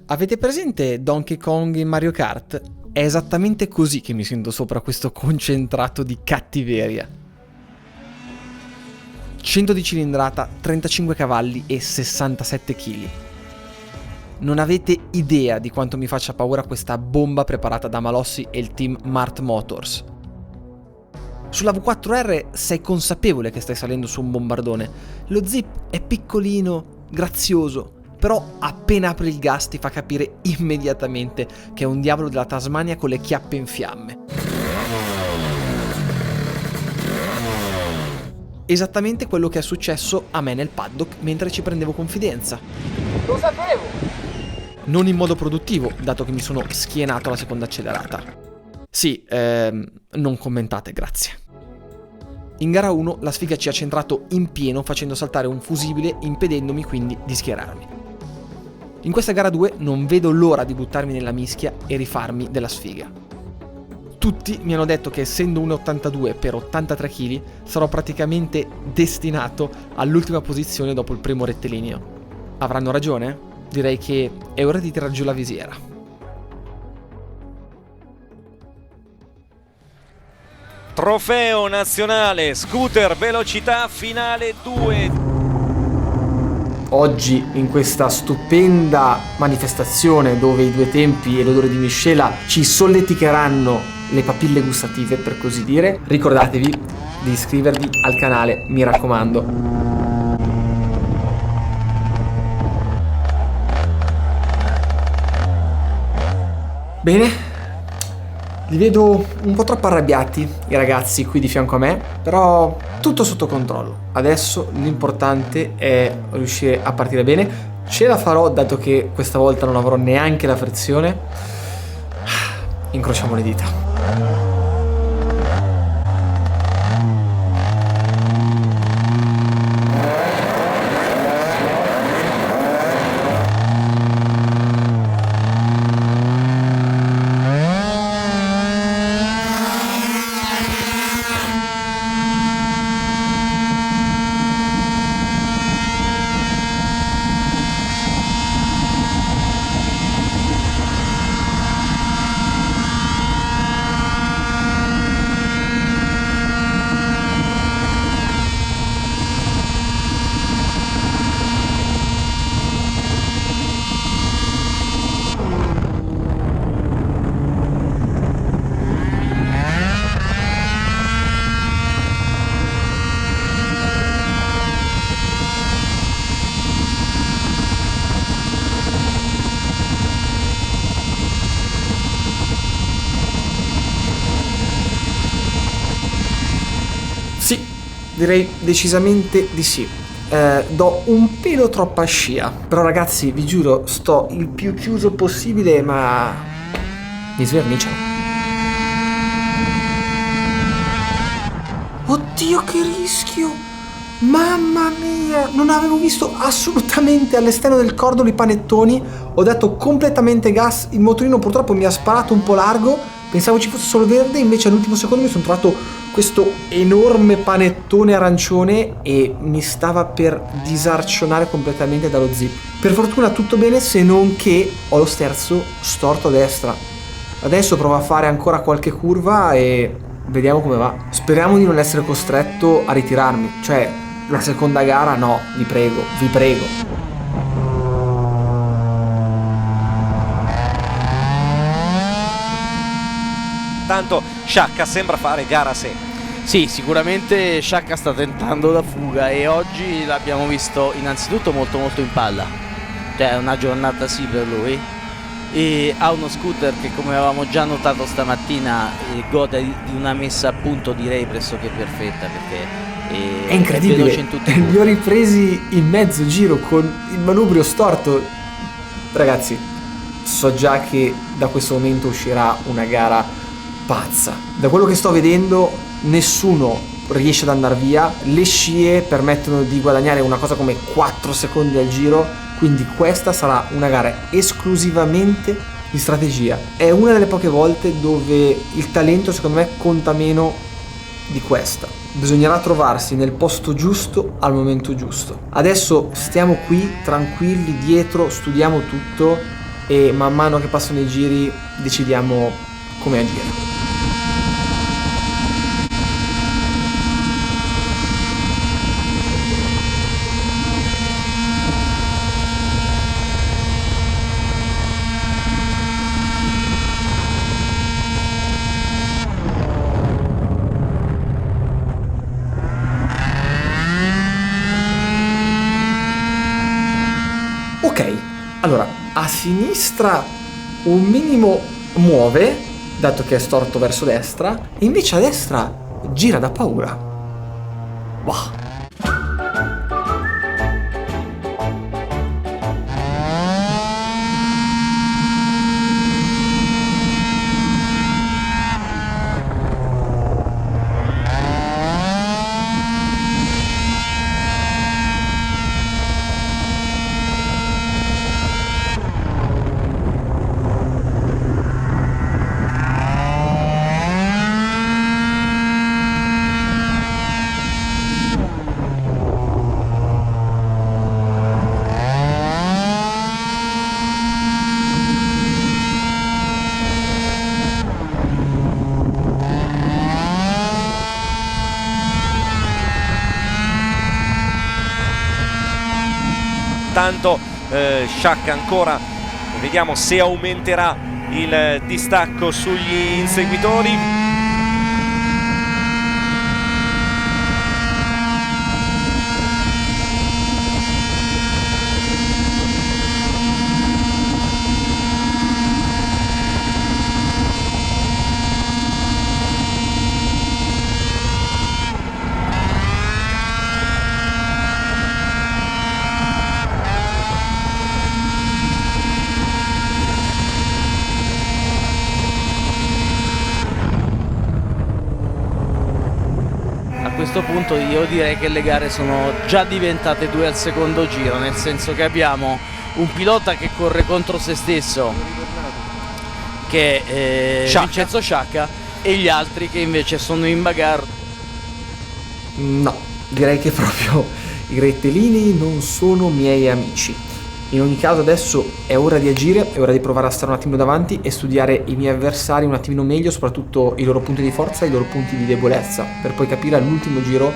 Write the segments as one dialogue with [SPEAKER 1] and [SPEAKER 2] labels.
[SPEAKER 1] Avete presente Donkey Kong in Mario Kart? È esattamente così che mi sento sopra questo concentrato di cattiveria. 100 di cilindrata, 35 cavalli e 67 kg. Non avete idea di quanto mi faccia paura questa bomba preparata da Malossi e il team Mart Motors. Sulla V4R sei consapevole che stai salendo su un bombardone. Lo zip è piccolino, grazioso, però appena apri il gas ti fa capire immediatamente che è un diavolo della Tasmania con le chiappe in fiamme. Esattamente quello che è successo a me nel paddock mentre ci prendevo confidenza.
[SPEAKER 2] Lo sapevo!
[SPEAKER 1] Non in modo produttivo, dato che mi sono schienato alla seconda accelerata. Sì, non commentate, grazie. In gara 1 la sfiga ci ha centrato in pieno facendo saltare un fusibile, impedendomi quindi di schierarmi. In questa gara 2 non vedo l'ora di buttarmi nella mischia e rifarmi della sfiga. Tutti mi hanno detto che essendo 1,82 per 83 kg sarò praticamente destinato all'ultima posizione dopo il primo rettilineo. Avranno ragione? Direi che è ora di tirar giù la visiera.
[SPEAKER 3] Trofeo nazionale scooter velocità finale 2.
[SPEAKER 1] Oggi in questa stupenda manifestazione dove i due tempi e l'odore di miscela ci solleticheranno le papille gustative, per così dire, ricordatevi di iscrivervi al canale, mi raccomando. Bene, li vedo un po' troppo arrabbiati i ragazzi qui di fianco a me, però tutto sotto controllo. Adesso l'importante è riuscire a partire bene. Ce la farò, dato che questa volta non avrò neanche la frizione. Incrociamo le dita. Sì, direi decisamente di sì. Do un pelo troppa scia, però ragazzi vi giuro sto il più chiuso possibile, ma mi sverniciano. Oddio che rischio! Mamma mia, non avevo visto assolutamente all'esterno del cordolo i panettoni. Ho dato completamente gas, il motorino purtroppo mi ha sparato un po' largo, pensavo ci fosse solo verde, invece all'ultimo secondo mi sono trovato questo enorme panettone arancione e mi stava per disarcionare completamente dallo zip. Per fortuna tutto bene, se non che ho lo sterzo storto a destra. Adesso provo a fare ancora qualche curva e vediamo come va. Speriamo di non essere costretto a ritirarmi, cioè la seconda gara no, vi prego.
[SPEAKER 3] Tanto Sciacca sembra fare gara a sé.
[SPEAKER 4] Sì, sicuramente Sciacca sta tentando la fuga e oggi l'abbiamo visto innanzitutto molto in palla, cioè è una giornata sì per lui, e ha uno scooter che, come avevamo già notato stamattina, gode di una messa a punto direi pressoché perfetta, perché
[SPEAKER 1] è incredibile,
[SPEAKER 4] veloce in tutti i punti.
[SPEAKER 1] li ho ripresi in mezzo giro con il manubrio storto. Ragazzi, so già che da questo momento uscirà una gara pazza. Da quello che sto vedendo nessuno riesce ad andare via, le scie permettono di guadagnare una cosa come 4 secondi al giro, quindi questa sarà una gara esclusivamente di strategia. È una delle poche volte dove il talento secondo me conta meno di questa. Bisognerà trovarsi nel posto giusto al momento giusto. Adesso stiamo qui tranquilli dietro, studiamo tutto e man mano che passano i giri decidiamo come agire. Ok, allora a sinistra un minimo muove, dato che è storto verso destra, e invece a destra gira da paura. Wow.
[SPEAKER 3] Tanto Sciacca ancora, vediamo se aumenterà il distacco sugli inseguitori.
[SPEAKER 4] A questo punto io direi che le gare sono già diventate 2 al secondo giro, nel senso che abbiamo un pilota che corre contro se stesso, che è Vincenzo Sciacca, e gli altri che invece sono in bagarre.
[SPEAKER 1] No, direi che proprio i rettilini non sono miei amici. In ogni caso adesso è ora di agire, è ora di provare a stare un attimino davanti e studiare i miei avversari un attimino meglio, soprattutto i loro punti di forza e i loro punti di debolezza, per poi capire all'ultimo giro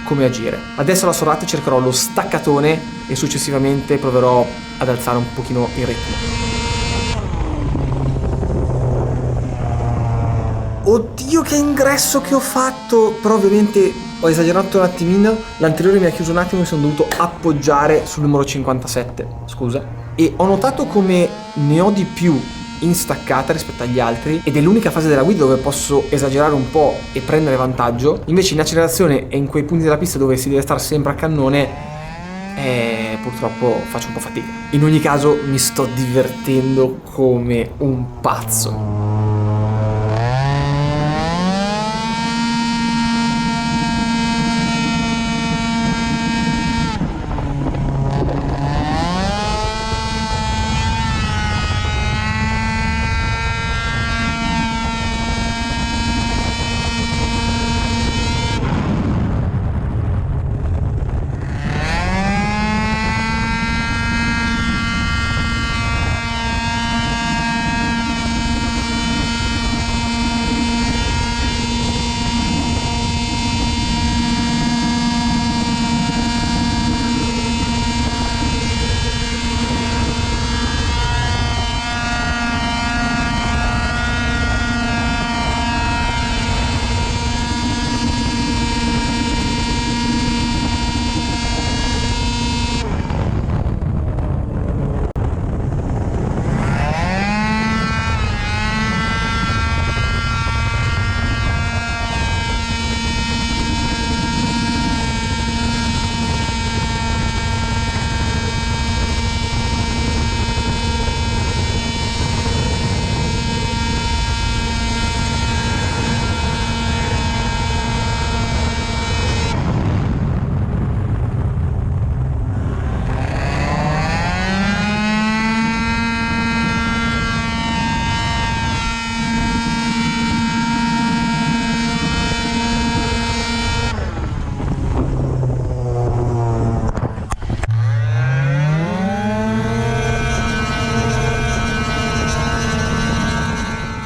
[SPEAKER 1] come agire. Adesso alla sorrate cercherò lo staccatone e successivamente proverò ad alzare un pochino il ritmo. Oddio che ingresso che ho fatto, però ovviamente ho esagerato un attimino, l'anteriore mi ha chiuso un attimo, mi sono dovuto appoggiare sul numero 57, scusa, e ho notato come ne ho di più in staccata rispetto agli altri ed è l'unica fase della guida dove posso esagerare un po' e prendere vantaggio, invece in accelerazione e in quei punti della pista dove si deve stare sempre a cannone purtroppo faccio un po' fatica. In ogni caso mi sto divertendo come un pazzo.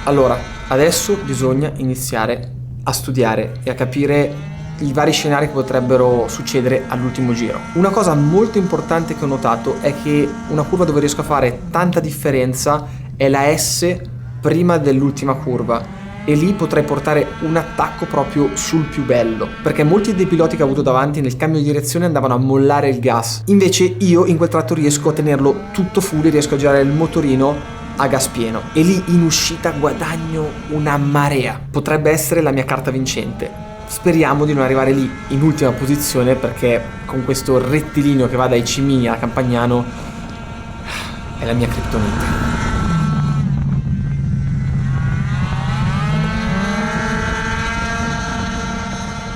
[SPEAKER 1] Allora, adesso bisogna iniziare a studiare e a capire i vari scenari che potrebbero succedere all'ultimo giro. Una cosa molto importante che ho notato è che una curva dove riesco a fare tanta differenza è la S prima dell'ultima curva, e lì potrei portare un attacco proprio sul più bello, perché molti dei piloti che ho avuto davanti nel cambio di direzione andavano a mollare il gas, invece io in quel tratto riesco a tenerlo tutto full, riesco a girare il motorino a gas pieno e lì in uscita guadagno una marea. Potrebbe essere la mia carta vincente. Speriamo di non arrivare lì in ultima posizione, perché con questo rettilineo che va dai Cimini a Campagnano è la mia criptonite.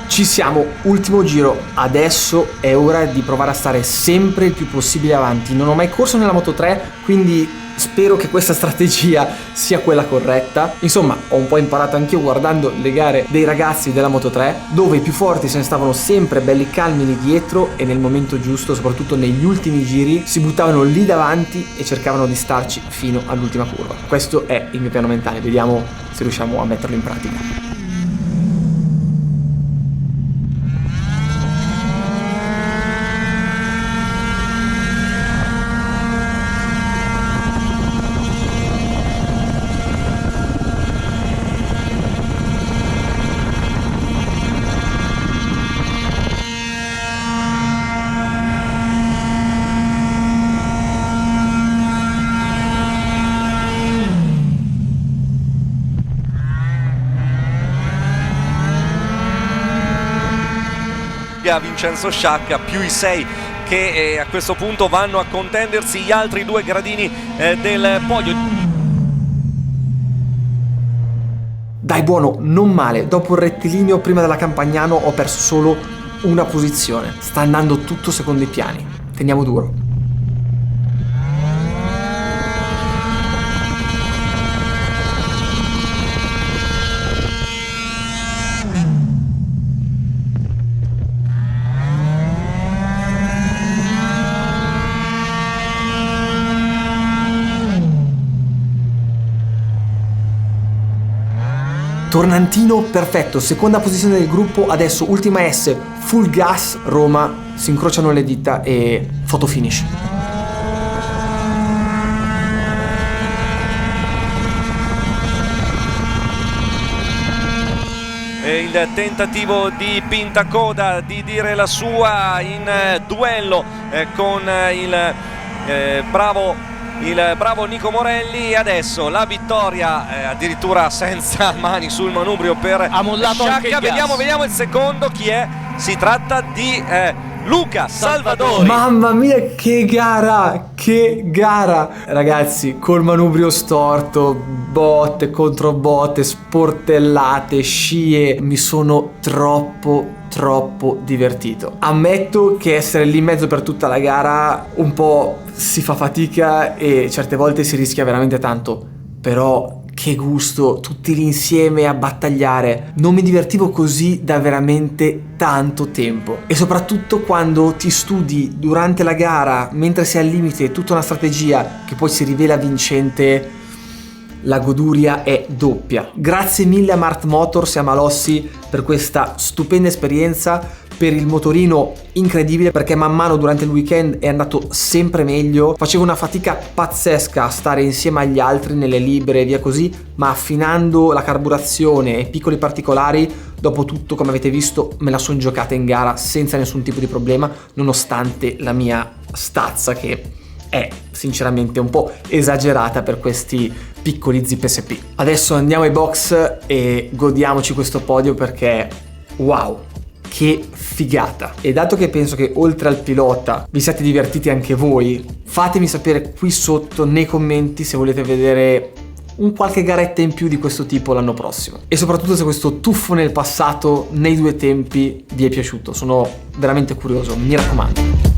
[SPEAKER 1] Ci siamo, ultimo giro, adesso è ora di provare a stare sempre il più possibile avanti. Non ho mai corso nella Moto 3, quindi spero che questa strategia sia quella corretta. Insomma, ho un po' imparato anch'io guardando le gare dei ragazzi della Moto 3, dove i più forti se ne stavano sempre belli calmi lì dietro e nel momento giusto, soprattutto negli ultimi giri, si buttavano lì davanti e cercavano di starci fino all'ultima curva. Questo è il mio piano mentale, vediamo se riusciamo a metterlo in pratica.
[SPEAKER 3] Vincenzo Sciacca più i 6 che a questo punto vanno a contendersi gli altri 2 gradini del podio.
[SPEAKER 1] Dai, buono, non male. Dopo il rettilineo prima della Campagnano ho perso solo una posizione. Sta andando tutto secondo i piani. Teniamo duro. Tornantino perfetto, seconda posizione del gruppo, adesso ultima S, full gas, Roma, si incrociano le dita e photo finish.
[SPEAKER 3] Il tentativo di Pintacoda di dire la sua in duello con il bravo Nico Morelli. Adesso la vittoria addirittura senza mani sul manubrio per
[SPEAKER 4] ha mollato anche il gas.
[SPEAKER 3] Vediamo il secondo chi è. Si tratta di Luca Salvadori.
[SPEAKER 1] Mamma mia, che gara, che gara! Ragazzi, col manubrio storto, botte contro botte, sportellate, scie, mi sono troppo divertito. Ammetto che essere lì in mezzo per tutta la gara un po' si fa fatica e certe volte si rischia veramente tanto, però che gusto, tutti lì insieme a battagliare. Non mi divertivo così da veramente tanto tempo. E soprattutto quando ti studi durante la gara, mentre sei al limite, tutta una strategia che poi si rivela vincente, la goduria è doppia. Grazie mille a Mart Motors e a Malossi per questa stupenda esperienza, per il motorino incredibile, perché man mano durante il weekend è andato sempre meglio. Facevo una fatica pazzesca a stare insieme agli altri nelle libere e via così, ma affinando la carburazione e piccoli particolari, dopo tutto, come avete visto, me la sono giocata in gara senza nessun tipo di problema, nonostante la mia stazza che è sinceramente un po' esagerata per questi piccoli ZPSP. Adesso andiamo ai box e godiamoci questo podio, perché wow, che figata. E dato che penso che oltre al pilota vi siate divertiti anche voi, fatemi sapere qui sotto nei commenti se volete vedere un qualche garetta in più di questo tipo l'anno prossimo, e soprattutto se questo tuffo nel passato nei due tempi vi è piaciuto. Sono veramente curioso, mi raccomando.